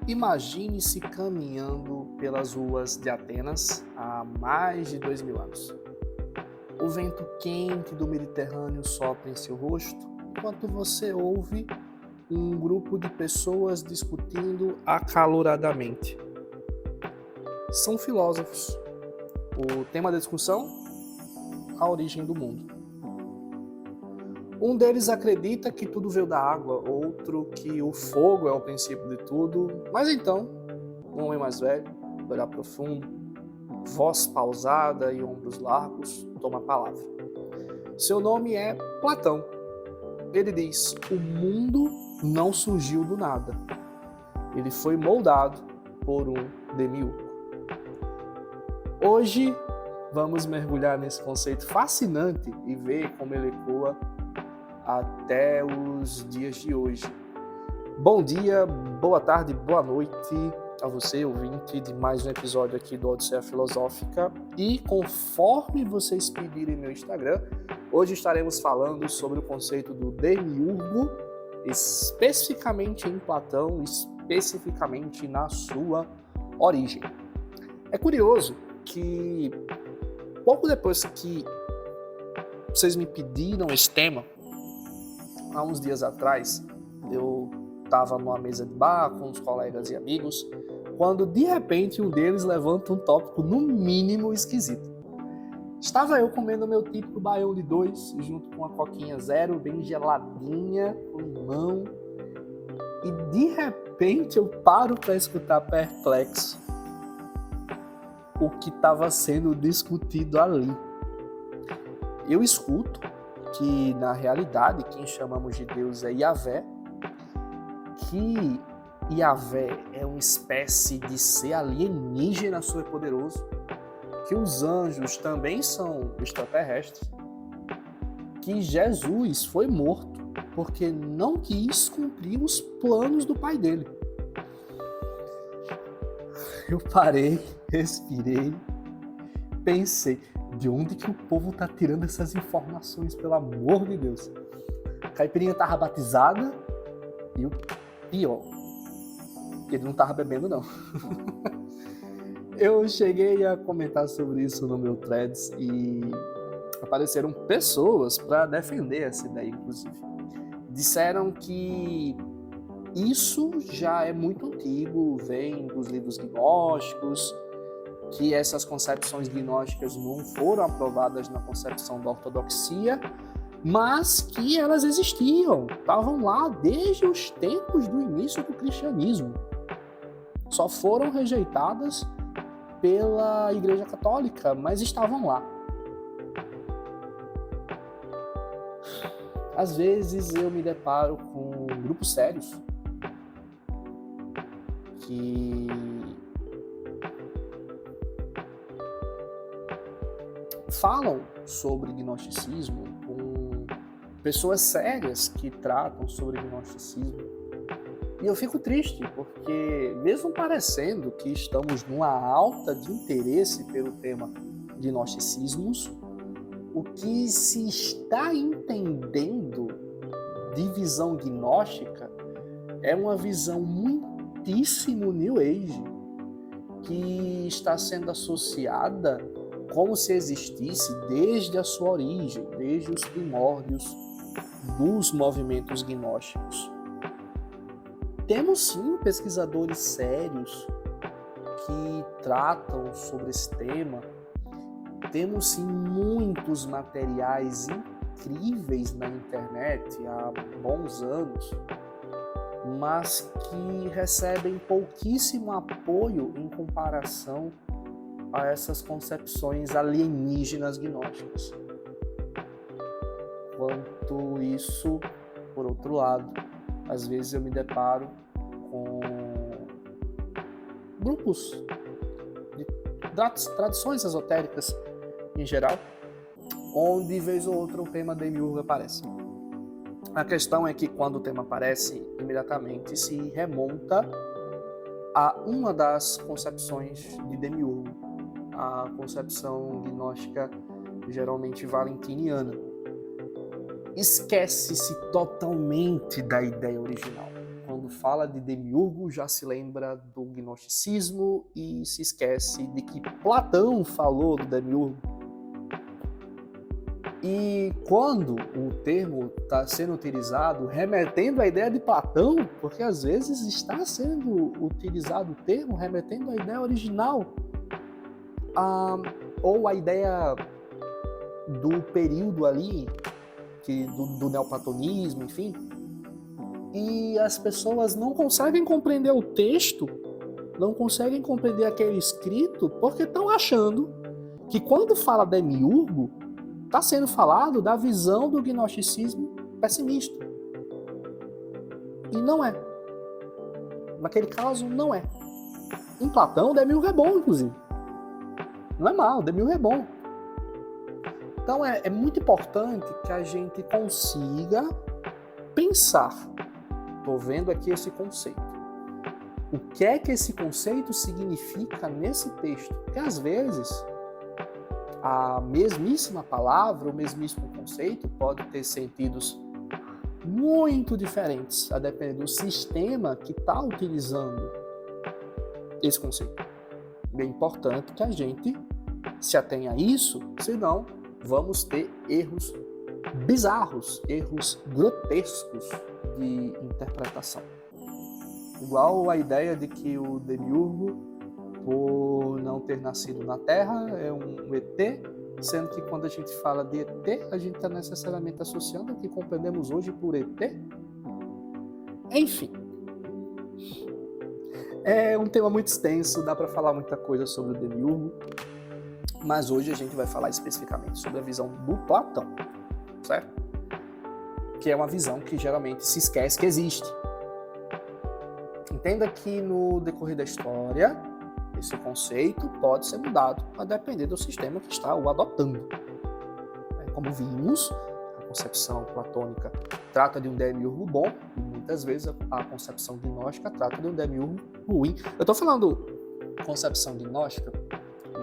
Imagine-se caminhando pelas ruas de Atenas há mais de 2000 anos. O vento quente do Mediterrâneo sopra em seu rosto, enquanto você ouve um grupo de pessoas discutindo acaloradamente. São filósofos. O tema da discussão? A origem do mundo. Um deles acredita que tudo veio da água, outro que o fogo é o princípio de tudo. Mas então, um homem mais velho, olhar profundo, voz pausada e ombros largos, toma a palavra. Seu nome é Platão. Ele diz: o mundo não surgiu do nada. Ele foi moldado por um demiurgo. Hoje, vamos mergulhar nesse conceito fascinante e ver como ele ecoa até os dias de hoje. Bom dia, boa tarde, boa noite a você, ouvinte de mais um episódio aqui do Odisseia Filosófica. E conforme vocês pedirem meu Instagram, hoje estaremos falando sobre o conceito do demiurgo, especificamente em Platão, especificamente na sua origem. É curioso que pouco depois que vocês me pediram esse tema, há uns dias atrás, eu estava numa mesa de bar com uns colegas e amigos, quando de repente um deles levanta um tópico no mínimo esquisito. Estava eu comendo meu típico baião de 2, junto com uma coquinha zero, bem geladinha, com limão, e de repente eu paro para escutar perplexo o que estava sendo discutido ali. Eu escuto que na realidade quem chamamos de Deus é Yahvé, que Yahvé é uma espécie de ser alienígena superpoderoso, que os anjos também são extraterrestres, que Jesus foi morto porque não quis cumprir os planos do pai dele. Eu parei, respirei, pensei, de onde que o povo tá tirando essas informações, pelo amor de Deus? A caipirinha tava batizada e o pior, ele não tava bebendo não. Eu cheguei a comentar sobre isso no meu threads e apareceram pessoas para defender essa ideia, inclusive. Disseram que isso já é muito antigo, vem dos livros gnósticos, que essas concepções gnósticas não foram aprovadas na concepção da ortodoxia, mas que elas existiam, estavam lá desde os tempos do início do cristianismo. Só foram rejeitadas pela Igreja Católica, mas estavam lá. Às vezes eu me deparo com grupos sérios que falam sobre gnosticismo, com pessoas sérias que tratam sobre gnosticismo. E eu fico triste, porque mesmo parecendo que estamos numa alta de interesse pelo tema gnosticismos, o que se está entendendo de visão gnóstica é uma visão muitíssimo New Age, que está sendo associada como se existisse desde a sua origem, desde os primórdios dos movimentos gnósticos. Temos sim pesquisadores sérios que tratam sobre esse tema, temos sim muitos materiais incríveis na internet há bons anos, mas que recebem pouquíssimo apoio em comparação a essas concepções alienígenas gnósticas. Quanto isso, por outro lado, às vezes eu me deparo com grupos de tradições esotéricas em geral, onde vez ou outra o tema demiurgo aparece. A questão é que quando o tema aparece, imediatamente se remonta a uma das concepções de demiurgo, a concepção gnóstica geralmente valentiniana. Esquece-se totalmente da ideia original. Quando quando fala de Demiurgo, já se lembra do gnosticismo e se esquece de que Platão falou do Demiurgo. E quando o termo está sendo utilizado, remetendo à ideia de Platão, porque às vezes está sendo utilizado o termo remetendo à ideia original, ou à ideia do período ali, do neoplatonismo, enfim, e as pessoas não conseguem compreender o texto, não conseguem compreender aquele escrito, porque estão achando que quando fala Demiurgo, está sendo falado da visão do gnosticismo pessimista. E não é. Naquele caso, não é. Em Platão, Demiurgo é bom, inclusive. Não é mal, Demiurgo é bom. Então é muito importante que a gente consiga pensar. Estou vendo aqui esse conceito. O que é que esse conceito significa nesse texto? Porque às vezes a mesmíssima palavra, o mesmíssimo conceito pode ter sentidos muito diferentes, a depender do sistema que está utilizando esse conceito. É importante que a gente se atenha a isso, senão vamos ter erros bizarros, erros grotescos de interpretação. Igual a ideia de que o Demiurgo, por não ter nascido na Terra, é um ET, sendo que quando a gente fala de ET, a gente está necessariamente associando o que compreendemos hoje por ET. Enfim, é um tema muito extenso, dá para falar muita coisa sobre o Demiurgo, mas hoje a gente vai falar especificamente sobre a visão do Platão, certo? Que é uma visão que geralmente se esquece que existe. Entenda que no decorrer da história, esse conceito pode ser mudado a depender do sistema que está o adotando. Como vimos, a concepção platônica trata de um demiurgo bom, e muitas vezes a concepção gnóstica trata de um demiurgo ruim. Eu estou falando concepção gnóstica,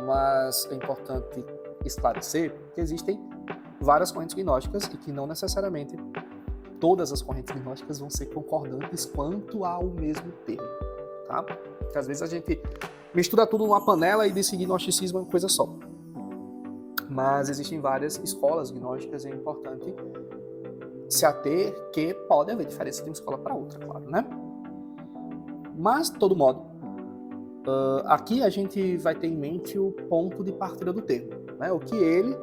mas é importante esclarecer que existem várias correntes gnósticas e que não necessariamente todas as correntes gnósticas vão ser concordantes quanto ao mesmo termo, tá? Porque às vezes a gente mistura tudo numa panela e diz que gnosticismo é uma coisa só. Mas existem várias escolas gnósticas e é importante se ater que pode haver diferença de uma escola para outra, claro, né? Mas, de todo modo, aqui a gente vai ter em mente o ponto de partida do termo, né? O que ele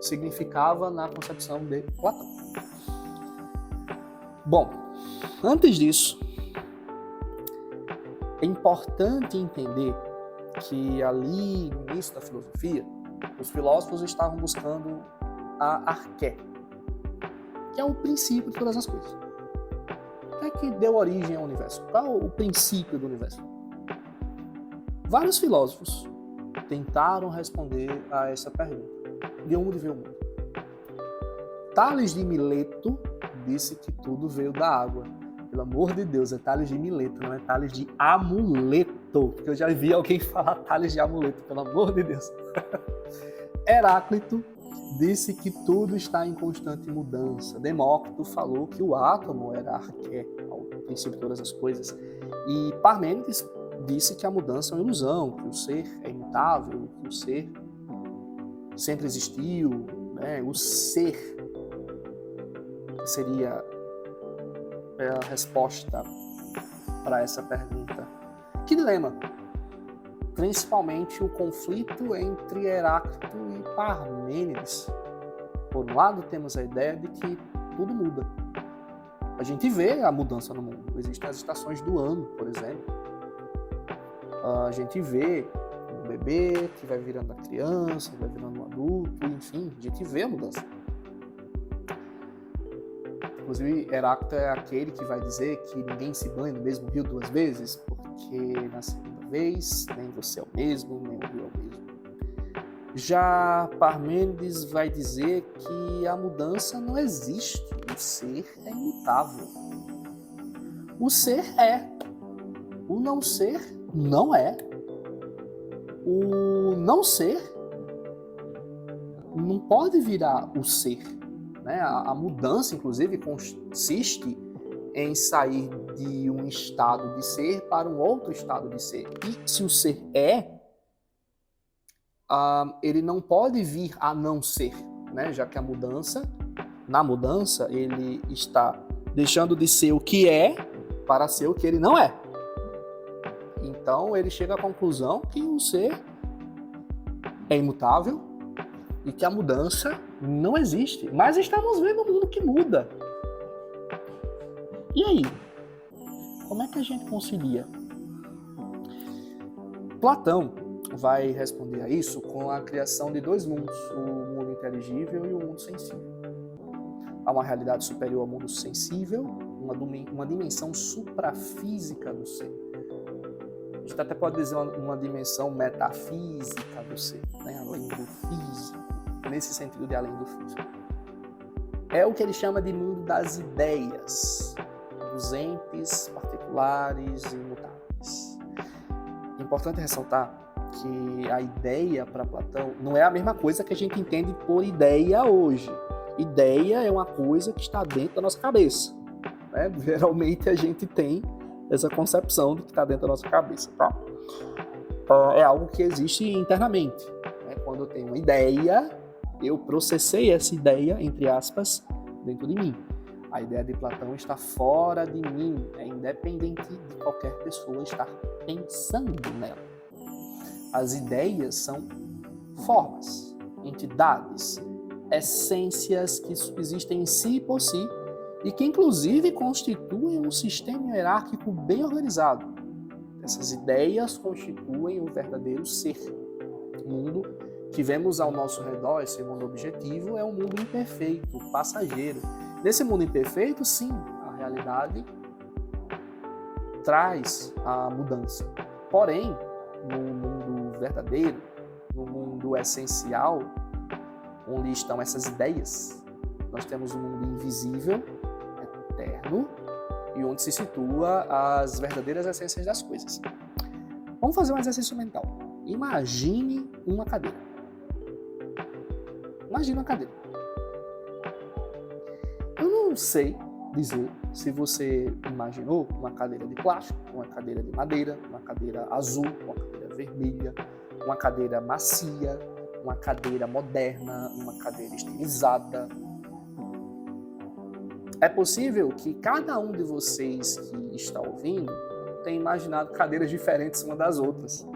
significava na concepção de Platão. Bom, antes disso, é importante entender que ali no início da filosofia, os filósofos estavam buscando a arqué, que é o princípio de todas as coisas. O que é que deu origem ao universo? Qual é o princípio do universo? Vários filósofos tentaram responder a essa pergunta. De onde veio o mundo? Tales de Mileto disse que tudo veio da água. Pelo amor de Deus, é Tales de Mileto, não é Tales de Amuleto. Porque eu já vi alguém falar Tales de Amuleto, pelo amor de Deus. Heráclito disse que tudo está em constante mudança. Demócrito falou que o átomo era arqué, o princípio de todas as coisas. E Parmênides disse que a mudança é uma ilusão, que o ser é imutável, que o ser sempre existiu, né? O ser seria a resposta para essa pergunta. Que dilema! Principalmente o conflito entre Heráclito e Parmênides. Por um lado, temos a ideia de que tudo muda. A gente vê a mudança no mundo. Existem as estações do ano, por exemplo. A gente vê um bebê que vai virando a criança, vai virando um adulto, enfim, a gente vê a mudança. Inclusive, Heráclito é aquele que vai dizer que ninguém se banha no mesmo rio duas vezes, porque na segunda vez, nem você é o mesmo, nem o rio é o mesmo. Já Parmênides vai dizer que a mudança não existe, o ser é imutável. O ser é, o não ser não é. O não ser não pode virar o ser. Né? A mudança, inclusive, consiste em sair de um estado de ser para um outro estado de ser. E se o ser ele não pode vir a não ser, né? Já que na mudança, ele está deixando de ser o que é para ser o que ele não é. Então, ele chega à conclusão que o ser é imutável e que a mudança não existe. Mas estamos vendo um mundo que muda. E aí? Como é que a gente concilia? Platão vai responder a isso com a criação de dois mundos, o mundo inteligível e o mundo sensível. Há uma realidade superior ao mundo sensível, uma dimensão suprafísica do ser. A gente até pode dizer uma dimensão metafísica do ser, né? Além do físico, nesse sentido de além do físico. É o que ele chama de mundo das ideias, dos entes particulares e imutáveis. É importante ressaltar que a ideia para Platão não é a mesma coisa que a gente entende por ideia hoje. Ideia é uma coisa que está dentro da nossa cabeça, né? Geralmente a gente tem essa concepção do que está dentro da nossa cabeça, tá? É algo que existe internamente, né? Quando eu tenho uma ideia, eu processei essa ideia, entre aspas, dentro de mim. A ideia de Platão está fora de mim, é independente de qualquer pessoa estar pensando nela. As ideias são formas, entidades, essências que existem em si e por si, e que inclusive constituem um sistema hierárquico bem organizado. Essas ideias constituem o verdadeiro ser. O mundo que vemos ao nosso redor, esse mundo objetivo, é um mundo imperfeito, passageiro. Nesse mundo imperfeito, sim, a realidade traz a mudança. Porém, no mundo verdadeiro, no mundo essencial, onde estão essas ideias, nós temos um mundo invisível, eterno, e onde se situa as verdadeiras essências das coisas. Vamos fazer um exercício mental. Imagine uma cadeira. Imagine uma cadeira. Eu não sei dizer se você imaginou uma cadeira de plástico, uma cadeira de madeira, uma cadeira azul, uma cadeira vermelha, uma cadeira macia, uma cadeira moderna, uma cadeira estilizada. É possível que cada um de vocês que está ouvindo tenha imaginado cadeiras diferentes uma das outras.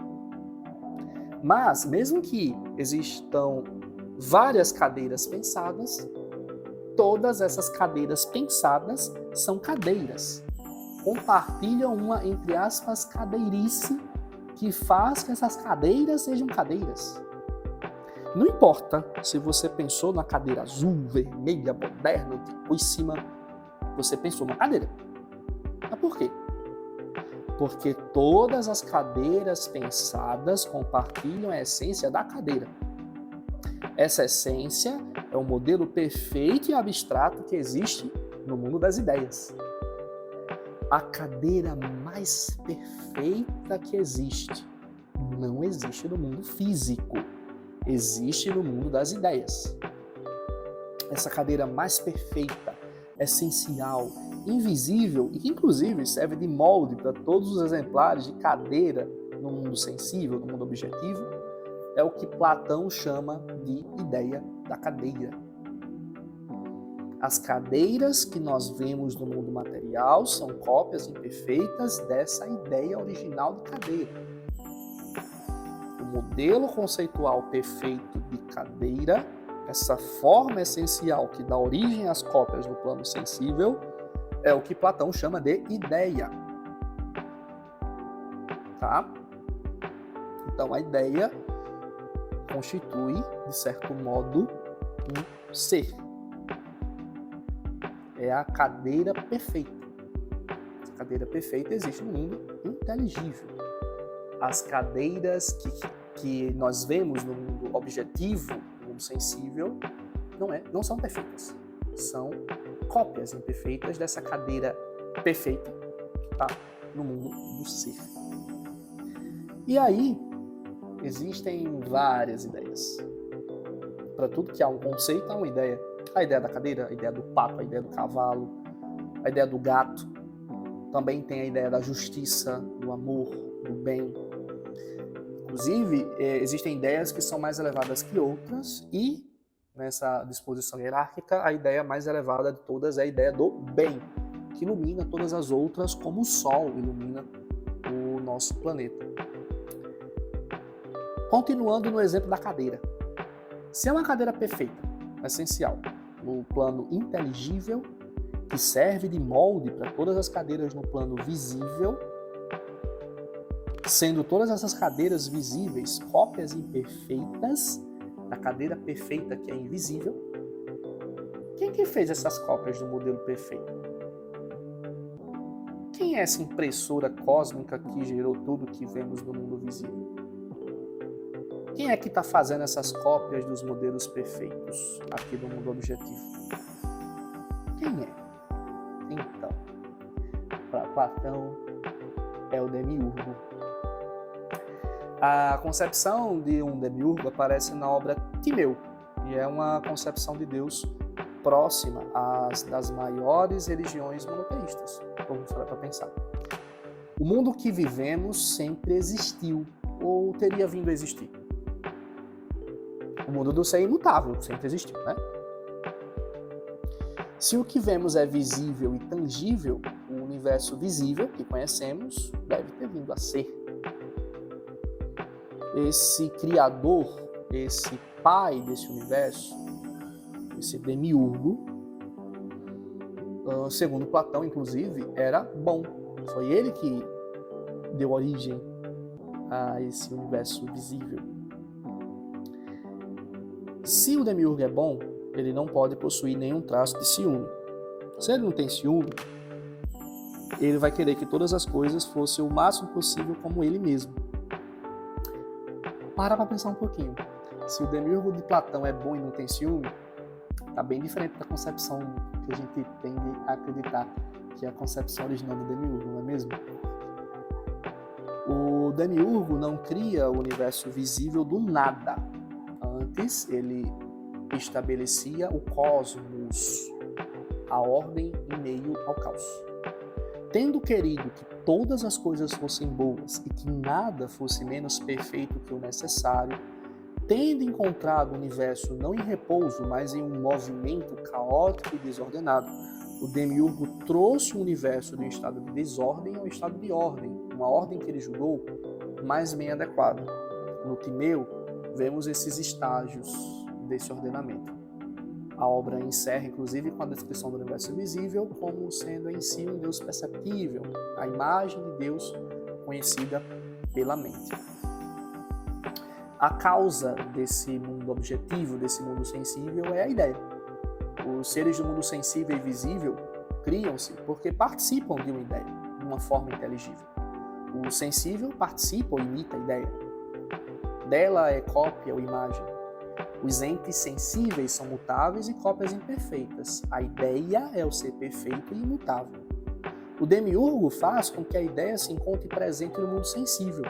Mas, mesmo que existam várias cadeiras pensadas, todas essas cadeiras pensadas são cadeiras. Compartilham uma, entre aspas, cadeirice que faz que essas cadeiras sejam cadeiras. Não importa se você pensou na cadeira azul, vermelha, moderna, antiquíssima, você pensou na cadeira. Mas por quê? Porque todas as cadeiras pensadas compartilham a essência da cadeira. Essa essência é o modelo perfeito e abstrato que existe no mundo das ideias. A cadeira mais perfeita que existe não existe no mundo físico, existe no mundo das ideias. Essa cadeira mais perfeita, essencial, invisível e que inclusive serve de molde para todos os exemplares de cadeira no mundo sensível, no mundo objetivo, é o que Platão chama de ideia da cadeira. As cadeiras que nós vemos no mundo material são cópias imperfeitas dessa ideia original de cadeira. O modelo conceitual perfeito de cadeira, essa forma essencial que dá origem às cópias no plano sensível, é o que Platão chama de ideia. Tá? Então a ideia constitui, de certo modo, um ser. É a cadeira perfeita. Essa cadeira perfeita existe no mundo inteligível. As cadeiras que nós vemos no mundo objetivo, no mundo sensível, não são perfeitas. São cópias imperfeitas dessa cadeira perfeita que está no mundo do ser. E aí, existem várias ideias. Para tudo que há um conceito, há uma ideia. A ideia da cadeira, a ideia do pato, a ideia do cavalo, a ideia do gato, Também tem a ideia da justiça, do amor, do bem. Inclusive, existem ideias que são mais elevadas que outras e, nessa disposição hierárquica, a ideia mais elevada de todas é a ideia do bem, que ilumina todas as outras como o Sol ilumina o nosso planeta. Continuando no exemplo da cadeira. Se é uma cadeira perfeita, essencial, no plano inteligível, que serve de molde para todas as cadeiras no plano visível, sendo todas essas cadeiras visíveis cópias imperfeitas da cadeira perfeita que é invisível, quem que fez essas cópias do modelo perfeito? Quem é essa impressora cósmica que gerou tudo que vemos no mundo visível? Quem é que está fazendo essas cópias dos modelos perfeitos aqui do mundo objetivo? Quem é? Então, para Platão, é o demiurgo. A concepção de um demiurgo aparece na obra Timeu, e é uma concepção de Deus próxima às das maiores religiões monoteístas. Vamos falar para pensar. O mundo que vivemos sempre existiu, ou teria vindo a existir. O mundo do ser é imutável, sempre existiu, né? Se o que vemos é visível e tangível, o universo visível que conhecemos deve ter vindo a ser. Esse criador, esse pai desse universo, esse demiurgo, segundo Platão, inclusive, era bom. Foi ele que deu origem a esse universo visível. Se o demiurgo é bom, ele não pode possuir nenhum traço de ciúme. Se ele não tem ciúme, ele vai querer que todas as coisas fossem o máximo possível como ele mesmo. Para pensar um pouquinho. Se o demiurgo de Platão é bom e não tem ciúme, está bem diferente da concepção que a gente tende a acreditar, que é a concepção original do demiurgo, não é mesmo? O demiurgo não cria o universo visível do nada. Antes, ele estabelecia o cosmos, a ordem em meio ao caos. Tendo querido que todas as coisas fossem boas e que nada fosse menos perfeito que o necessário, tendo encontrado o universo não em repouso, mas em um movimento caótico e desordenado, o demiurgo trouxe o universo de um estado de desordem ao estado de ordem, uma ordem que ele julgou mais bem adequada. No Timeu, vemos esses estágios desse ordenamento. A obra encerra, inclusive, com a descrição do universo visível como sendo em si um Deus perceptível, a imagem de Deus conhecida pela mente. A causa desse mundo objetivo, desse mundo sensível, é a ideia. Os seres do mundo sensível e visível criam-se porque participam de uma ideia, de uma forma inteligível. O sensível participa ou imita a ideia. Dela é cópia ou imagem. Os entes sensíveis são mutáveis e cópias imperfeitas. A ideia é o ser perfeito e imutável. O demiurgo faz com que a ideia se encontre presente no mundo sensível.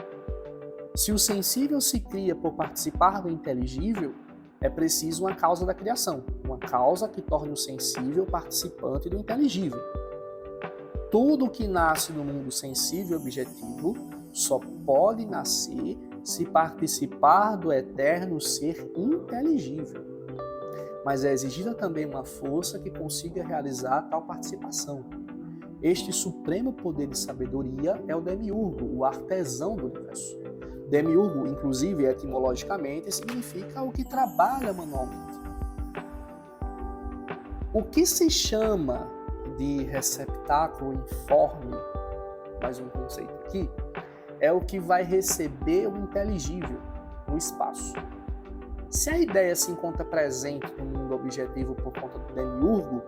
Se o sensível se cria por participar do inteligível, é preciso uma causa da criação, uma causa que torne o sensível participante do inteligível. Tudo que nasce no mundo sensível objetivo só pode nascer se participar do eterno ser inteligível. Mas é exigida também uma força que consiga realizar tal participação. Este supremo poder de sabedoria é o demiurgo, o artesão do universo. Demiurgo, inclusive, etimologicamente, significa o que trabalha manualmente. O que se chama de receptáculo informe, mais um conceito aqui, é o que vai receber o inteligível no espaço. Se a ideia se encontra presente no mundo objetivo por conta do demiurgo,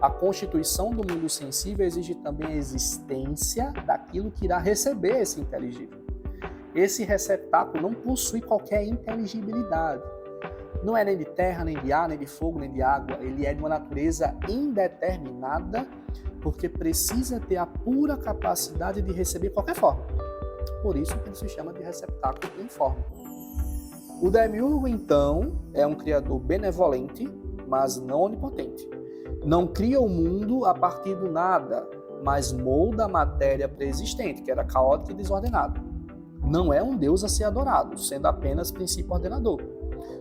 a constituição do mundo sensível exige também a existência daquilo que irá receber esse inteligível. Esse receptáculo não possui qualquer inteligibilidade. Não é nem de terra, nem de ar, nem de fogo, nem de água. Ele é de uma natureza indeterminada, porque precisa ter a pura capacidade de receber qualquer forma. Por isso que ele se chama de receptáculo informe. O demiurgo, então, é um criador benevolente, mas não onipotente. Não cria o mundo a partir do nada, mas molda a matéria pré-existente, que era caótica e desordenada. Não é um Deus a ser adorado, sendo apenas princípio ordenador.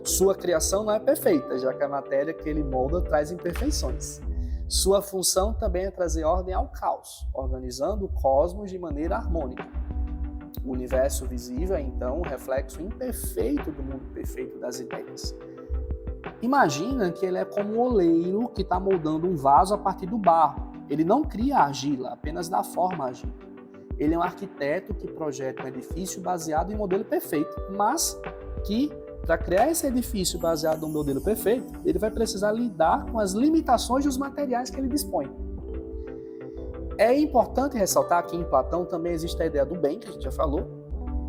Sua criação não é perfeita, já que a matéria que ele molda traz imperfeições. Sua função também é trazer ordem ao caos, organizando o cosmos de maneira harmônica. O universo visível é, então, um reflexo imperfeito do mundo perfeito das ideias. Imagina que ele é como um oleiro que está moldando um vaso a partir do barro. Ele não cria a argila, apenas dá forma à argila. Ele é um arquiteto que projeta um edifício baseado em um modelo perfeito, mas que, para criar esse edifício baseado em um modelo perfeito, ele vai precisar lidar com as limitações dos materiais que ele dispõe. É importante ressaltar que em Platão também existe a ideia do bem, que a gente já falou,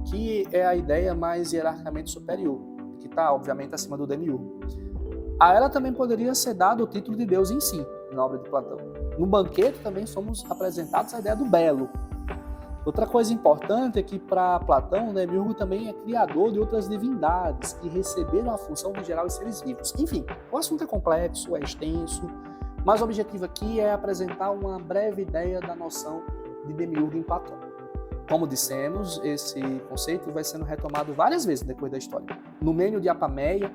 que é a ideia mais hierarquicamente superior, que está, obviamente, acima do demiurgo. A ela também poderia ser dado o título de Deus em si, na obra de Platão. No banquete também somos apresentados a ideia do belo. Outra coisa importante é que, para Platão, o demiurgo também é criador de outras divindades que receberam a função de gerar os seres vivos. Enfim, o assunto é complexo, é extenso, mas o objetivo aqui é apresentar uma breve ideia da noção de demiurgo em Platão. Como dissemos, esse conceito vai sendo retomado várias vezes depois da história. No Mênio de Apameia,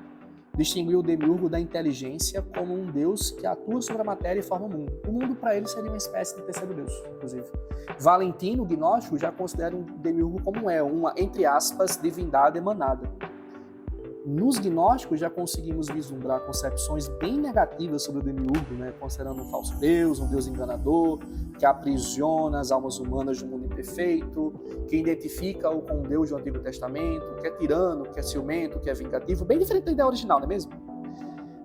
distinguiu o demiurgo da inteligência como um deus que atua sobre a matéria e forma o mundo. O mundo, para ele, seria uma espécie de terceiro deus, inclusive. Valentino, o gnóstico, já considera o demiurgo como uma, entre aspas, divindade emanada. Nos gnósticos já conseguimos vislumbrar concepções bem negativas sobre o demiurgo, considerando um falso deus, um deus enganador, que aprisiona as almas humanas do mundo imperfeito, que identifica-o com um deus do Antigo Testamento, que é tirano, que é ciumento, que é vingativo, bem diferente da ideia original, não é mesmo?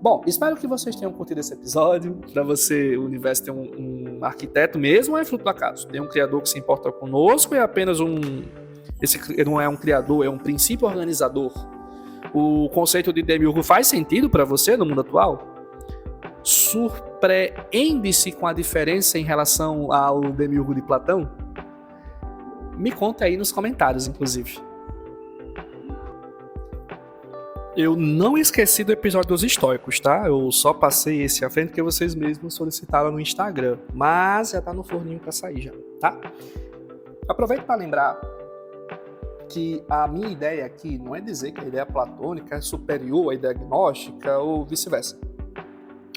Bom, espero que vocês tenham curtido esse episódio. Para você, o universo tem um arquiteto mesmo ou é fruto do acaso? Tem um criador que se importa conosco, é apenas esse não é um criador, é um princípio organizador. O conceito de demiurgo faz sentido para você no mundo atual? Surpreende-se com a diferença em relação ao demiurgo de Platão? Me conta aí nos comentários, inclusive. Eu não esqueci do episódio dos estoicos, tá? Eu só passei esse à frente porque vocês mesmos solicitaram no Instagram, mas já tá no forninho para sair já, tá? Aproveito para lembrar que a minha ideia aqui não é dizer que a ideia platônica é superior à ideia gnóstica ou vice-versa.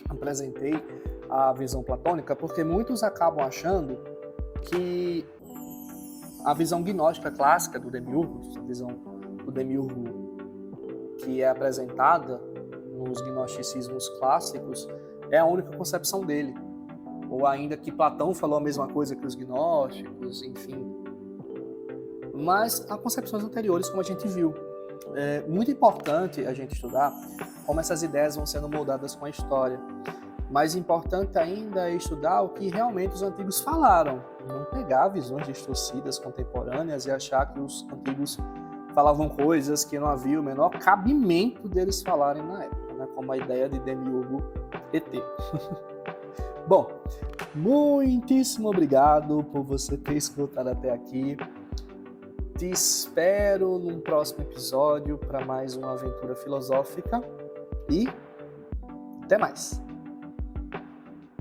Apresentei a visão platônica porque muitos acabam achando que a visão gnóstica clássica do demiurgo, a visão do demiurgo que é apresentada nos gnosticismos clássicos, é a única concepção dele. Ou ainda que Platão falou a mesma coisa que os gnósticos, enfim. Mas há concepções anteriores, como a gente viu. É muito importante a gente estudar como essas ideias vão sendo moldadas com a história. Mais importante ainda é estudar o que realmente os antigos falaram. Não pegar visões distorcidas contemporâneas e achar que os antigos falavam coisas que não havia o menor cabimento deles falarem na época, como a ideia de demiurgo ET. Bom, muitíssimo obrigado por você ter escutado até aqui. Te espero num próximo episódio para mais uma aventura filosófica e até mais!